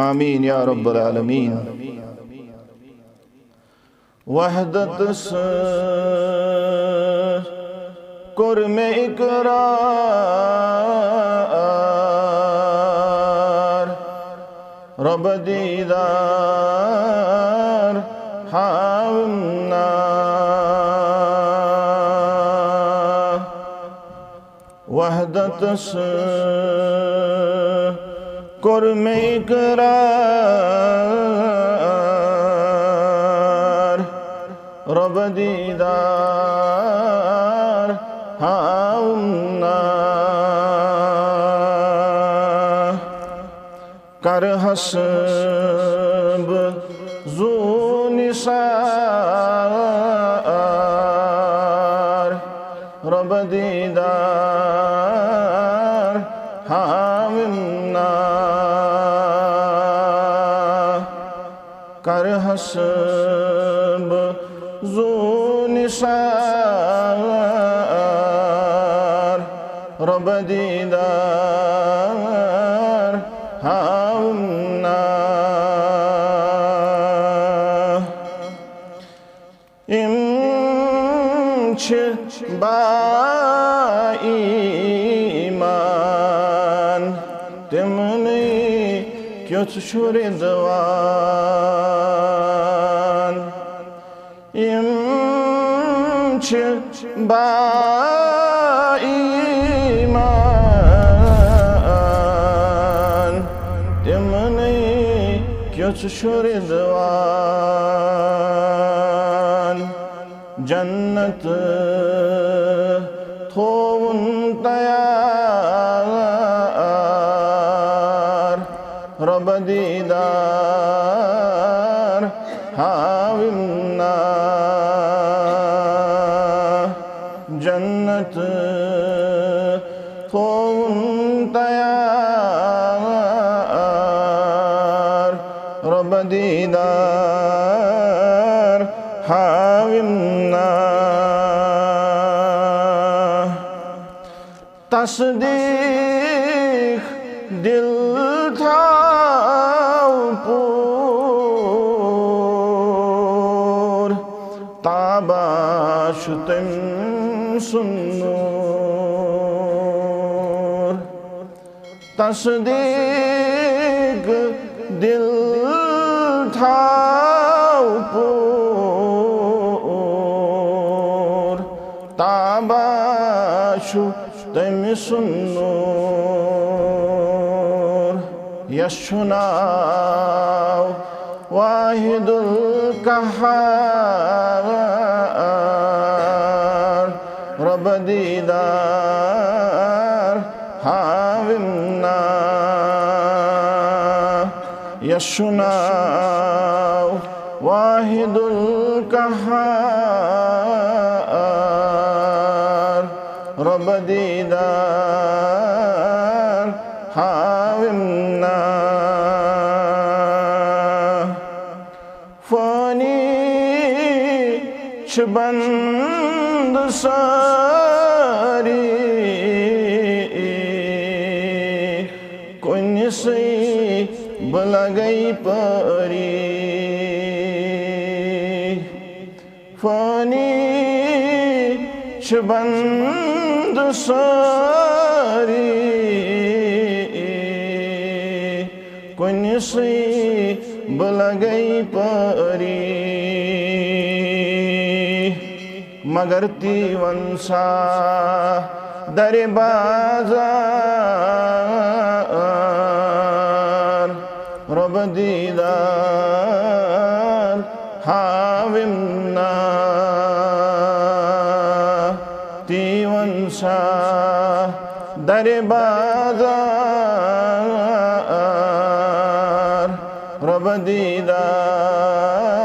आमीन या रब्बल आलमीन। वहदत से कुर्मे इकरार, रब दीदार हावना। वहदत से कुर्मे इकरार, रब दीदार हावना। कर हस्ब ज़ू निसार, रब दीदार हावना। कर हस्ब ज़ू निसार, रब दीदार हावना। इम्छ बाईमान तिमने क्यों शुरिदवान। इम्छ बाईमान तिमने क्यों शुरिदवान। जन्नत थोवन तयार, रब दीदार हावना। जन्नत थोवन तयार, रब दीदार हावना। तस्दीक दिल था पूर, ताबाशुतम सुन्नूर। तस्दीक दिल था पूर, ताबाशु तम सुन्नूर। यशुनाव वाहिदुल कहार, रब दीदार हावना। यशुनाव वाहिदुल कहार, रब दीदार हावना। फ़ानी शबंद सारी, कुन से बुला गई परी। फ़ानी शबंद सारी, कुन से बुला गई परी। मगर तीवंसा दर बाज़ार, रब दीदार हावना। तीवंसा दर बाज़ार, रब दीदार